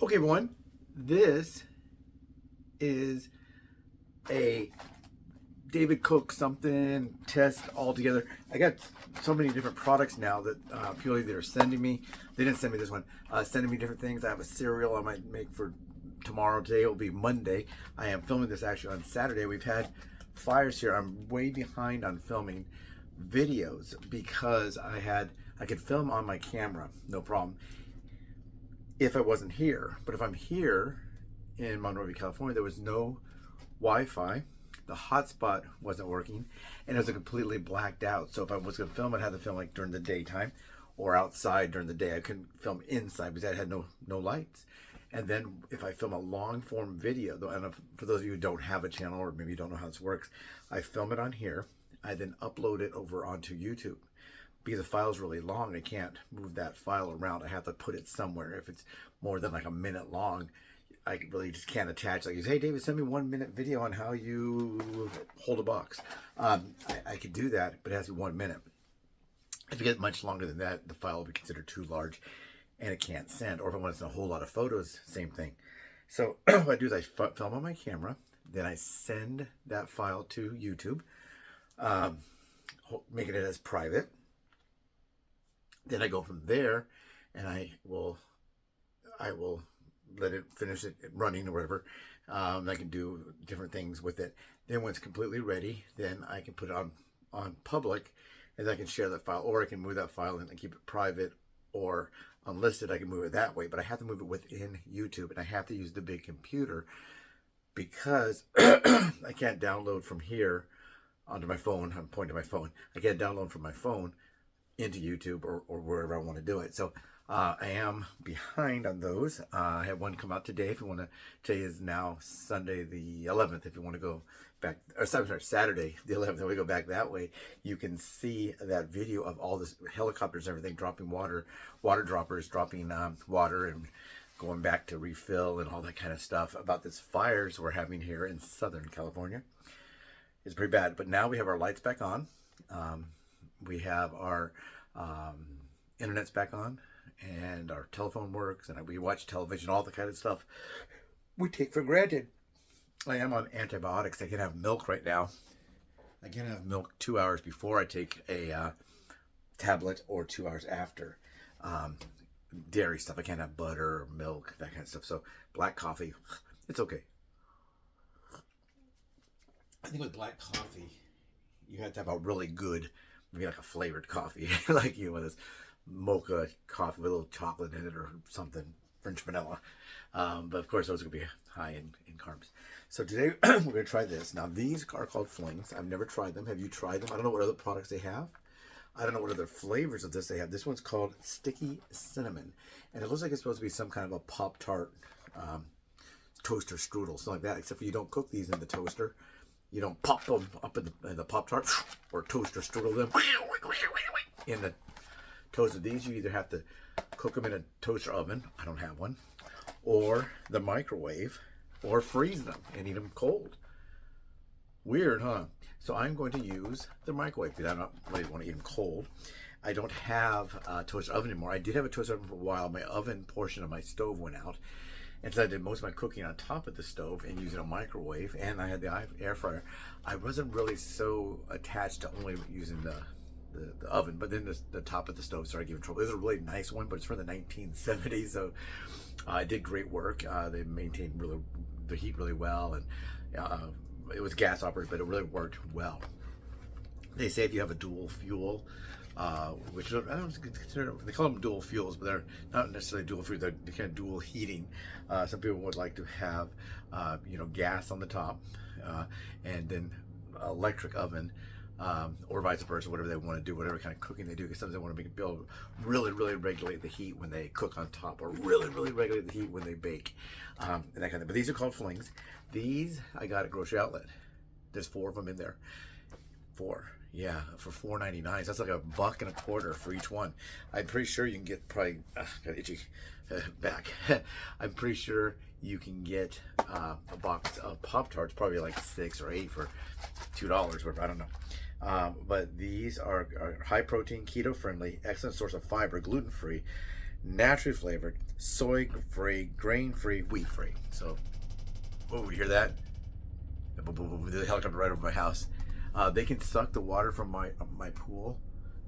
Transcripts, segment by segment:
Okay, everyone, this is a David Cook something test altogether. I got so many different products now that people either are sending me. They didn't send me this one. Sending me different things. I have a cereal I might make for tomorrow. Today will be Monday. I am filming this actually on Saturday. We've had fires here. I'm way behind on filming videos because I could film on my camera, no problem, if I wasn't here. But if I'm here in Monrovia, California, there was no Wi-Fi. The hotspot wasn't working, and it was completely blacked out. So if I was going to film, I'd have to film like during the daytime or outside during the day. I couldn't film inside because I had no lights. And then if I film a long form video, though, and for those of you who don't have a channel or maybe you don't know how this works, I film it on here. I then upload it over onto YouTube. Because the file's really long, I can't move that file around. I have to put it somewhere. If it's more than like a minute long, I really just can't attach. Like, hey, David, send me 1 minute video on how you hold a box. I could do that, but it has to be 1 minute. If you get much longer than that, the file will be considered too large and it can't send. Or if I want to send a whole lot of photos, same thing. So what I do is I film on my camera, then I send that file to YouTube, making it as private. Then I go from there and I will let it finish it running or whatever. I can do different things with it. Then when it's completely ready, then I can put it on public, and I can share that file, or I can move that file and keep it private or unlisted. I can move it that way, but I have to move it within YouTube, and I have to use the big computer because I can't download from here onto my phone. I'm pointing to my phone. I can't download from my phone into YouTube or wherever I want to do it. So I am behind on those. I have one come out today. If you want to, today is now Sunday the 11th. If you want to go back, or sorry, Saturday the 11th, if we go back that way, you can see that video of all this helicopters and everything dropping water droppers dropping water and going back to refill and all that kind of stuff about this fires we're having here in Southern California. It's pretty bad, but now we have our lights back on. We have our internet's back on, and our telephone works, and we watch television, all the kind of stuff we take for granted. I am on antibiotics. I can have milk right now. I can have milk 2 hours before I take a tablet or 2 hours after. Dairy stuff, I can't have butter or milk, that kind of stuff. So black coffee, it's okay. I think with black coffee, you have to have a really good, maybe like a flavored coffee, like with this mocha coffee with a little chocolate in it or something, French vanilla. But of course, those are going to be high in carbs. So today we're going to try this. Now, these are called Flings. I've never tried them. Have you tried them? I don't know what other products they have. I don't know what other flavors of this they have. This one's called Sticky Cinnamon. And it looks like it's supposed to be some kind of a Pop-Tart toaster strudel, something like that, except for you don't cook these in the toaster. You don't pop them up in the Pop-Tart or toaster strudel them in the toaster. These you either have to cook them in a toaster oven, I don't have one, or the microwave, or freeze them and eat them cold. Weird, huh? So I'm going to use the microwave because I don't really want to eat them cold. I don't have a toaster oven anymore. I did have a toaster oven for a while. My oven portion of my stove went out. And so I did most of my cooking on top of the stove and using a microwave, and I had the air fryer. I wasn't really so attached to only using the oven, but then the top of the stove started giving trouble. This is a really nice one, but it's from the 1970s, so it did great work. They maintained the heat really well, and it was gas operated, but it really worked well. They say if you have a dual fuel, which I don't consider, they call them dual fuels, but they're not necessarily dual fuel. They're kind of dual heating. Some people would like to have, gas on the top, and then electric oven, or vice versa, whatever they want to do, whatever kind of cooking they do. Because sometimes they want to be able to really regulate the heat when they cook on top, or really regulate the heat when they bake, and that kind of thing. But these are called Flings. These I got at grocery outlet. There's 4 of them in there. 4. Yeah, for $4.99. So that's like $1.25 for each one. I'm pretty sure you can get probably got itchy back. I'm pretty sure you can get a box of Pop-Tarts, probably like 6 or 8 for $2, whatever. I don't know. But these are high protein, keto friendly, excellent source of fiber, gluten free, naturally flavored, soy-free, grain-free, wheat-free. So, oh, you hear that? The helicopter right over my house. They can suck the water from my pool.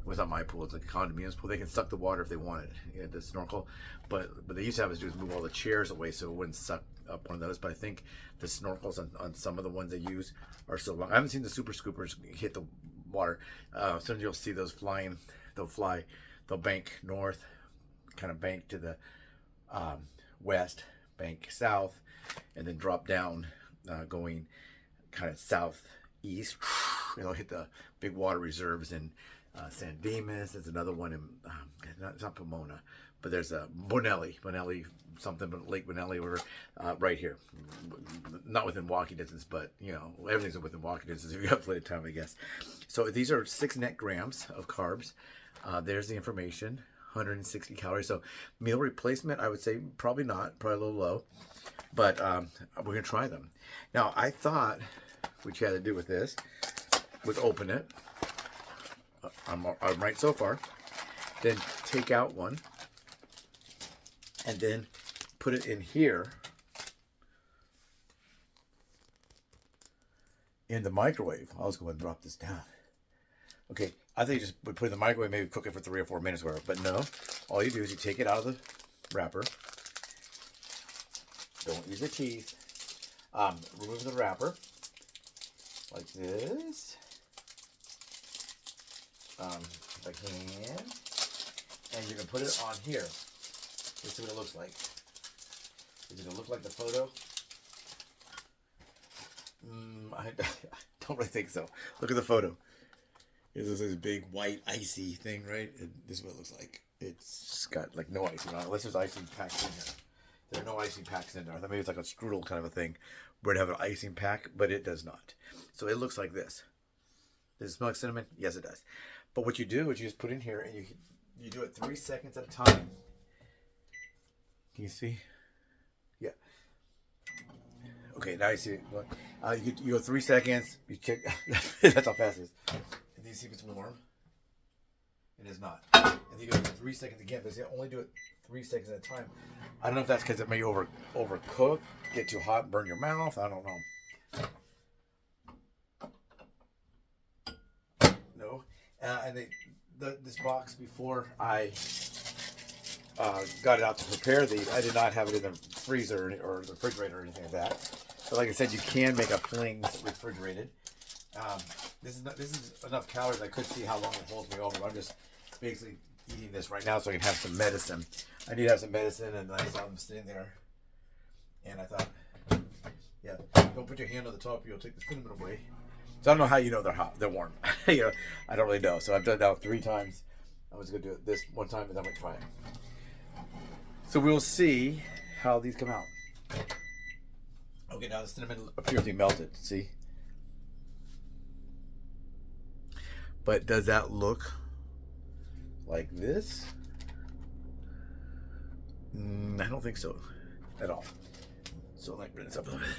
Well, it's not my pool, it's like a condominium's pool. They can suck the water if they wanted, the snorkel. But they used to have us do is move all the chairs away so it wouldn't suck up one of those. But I think the snorkels on some of the ones they use are so long. I haven't seen the super scoopers hit the water. Soon you'll see those flying. They'll fly, they'll bank north, kind of bank to the west, bank south, and then drop down, going kind of southeast. They'll hit the big water reserves in San Dimas. There's another one in it's not Pomona, but there's a Bonelli, something, but Lake Bonelli, whatever, right here, not within walking distance, but you know, everything's within walking distance if you have plenty of time, I guess. So these are 6 net grams of carbs. There's the information, 160 calories. So meal replacement, I would say probably not, probably a little low, but we're gonna try them. Now I thought what you had to do with this was open it. I'm right so far. Then take out one and then put it in here in the microwave. I was going to drop this down. Okay, I think you just would put it in the microwave, maybe cook it for 3 or 4 minutes, whatever. But no, all you do is you take it out of the wrapper. Don't use your teeth. Remove the wrapper like this. If I can, and you can put it on here. Let's see what it looks like. Is it gonna look like the photo? I don't really think so. Look at the photo. Here's this big white icy thing, right? This is what it looks like. It's got like no icing on it, unless there's icing packs in here. There are no icing packs in there. I thought maybe it's like a strudel kind of a thing where it have an icing pack, but it does not. So it looks like this. Does it smell like cinnamon? Yes, it does. But what you do is you just put in here and you do it 3 seconds at a time. Can you see? Yeah. Okay, now you see it. You go 3 seconds. You check. That's how fast it is. And then you see if it's warm. It is not. And then you go 3 seconds again. But you only do it 3 seconds at a time. I don't know if that's because it may overcook, get too hot, burn your mouth. I don't know. No. And this box, before I got it out to prepare these, I did not have it in the freezer or the refrigerator or anything like that. But like I said, you can make a Flings refrigerated. This is enough calories. I could see how long it holds me over. I'm just basically eating this right now so I can have some medicine. I need to have some medicine, and I saw them sitting there, and I thought, yeah, don't put your hand on the top. You'll take the cinnamon away. So I don't know how you know they're hot. They're warm. You know, I don't really know. So I've done it now 3 times. I was going to do it this one time, and then I'm going to try it. So we'll see how these come out. Okay, now the cinnamon appears to be melted. See? But does that look like this? I don't think so at all. So let me bring this up a little bit.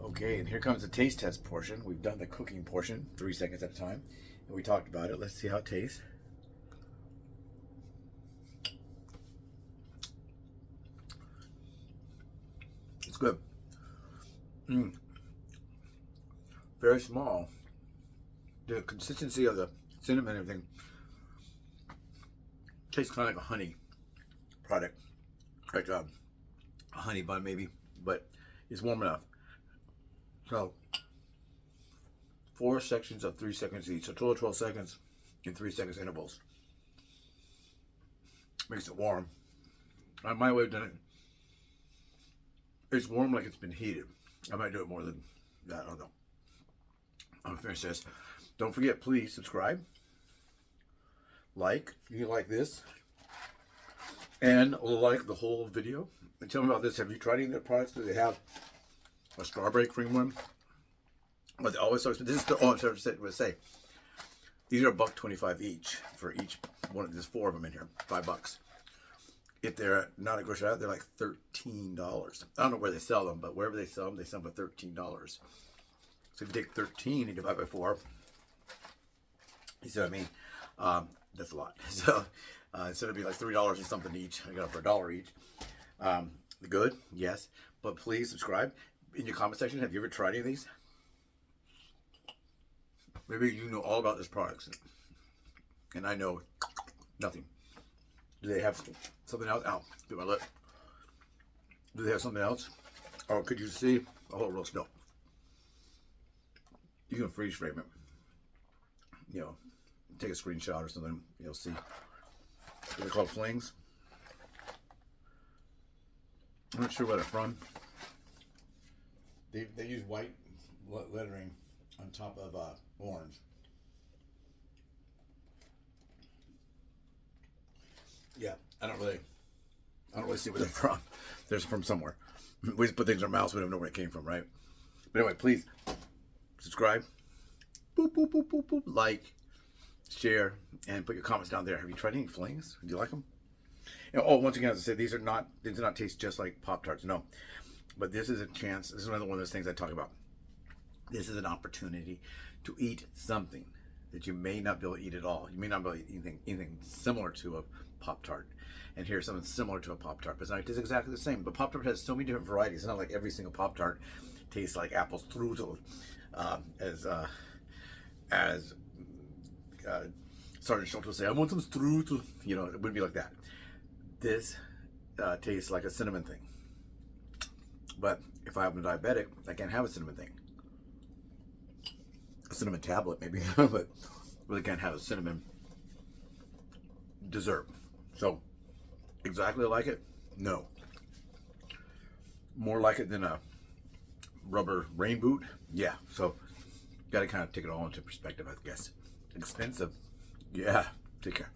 Okay, and here comes the taste test portion. We've done the cooking portion, 3 seconds at a time. And we talked about it. Let's see how it tastes. It's good. Very small. The consistency of the cinnamon and everything tastes kind of like a honey product. Like a honey bun maybe, but it's warm enough. So 4 sections of 3 seconds each. So total of 12 seconds in 3 seconds intervals. Makes it warm. My way of doing it, it's warm like it's been heated. I might do it more than that. I don't know. I'm gonna finish this. Don't forget, please subscribe, like if you like this, and like the whole video. And tell me about this. Have you tried any of their products? Do they have a strawberry cream one? But they always this is the I'm sorry to say. These are $1.25 each for each one. There's 4 of them in here. $5. If they're not at grocery outlet, they're like $13. I don't know where they sell them, but wherever they sell them for $13. So if you take 13 and divide by 4, You see what I mean? That's a lot. So instead of being like $3 or something each, I got it for $1 each. Good, yes. But please subscribe. In your comment section, have you ever tried any of these? Maybe you know all about this product, and I know nothing. Do they have something else? Ow, bit my lip. Do they have something else? Or could you see a whole roast? No. You can freeze frame it. You know, take a screenshot or something. You'll see. They're called Flings. I'm not sure where they're from. They use white lettering on top of orange. Yeah, I don't really see where they're from. They're from somewhere. We just put things in our mouths, we don't know where it came from, right? But anyway, please subscribe, boop, boop, boop, boop, boop, like, share, and put your comments down there. Have you tried any Flings? Do you like them? You know, oh, once again, as I said, these do not taste just like Pop-Tarts, no. But this is a chance. This is one of those things I talk about. This is an opportunity to eat something that you may not be able to eat at all. You may not be able to eat anything similar to a Pop-Tart. And here's something similar to a Pop-Tart, but it's exactly the same. But Pop-Tart has so many different varieties. It's not like every single Pop-Tart tastes like apple strudel, as Sergeant Schultz would say, I want some strudel. You know, it wouldn't be like that. This tastes like a cinnamon thing. But if I'm a diabetic, I can't have a cinnamon thing. A cinnamon tablet, maybe, but really can't have a cinnamon dessert. So, exactly like it? No. More like it than a rubber rain boot? Yeah. So, got to kind of take it all into perspective, I guess. Expensive? Yeah. Take care.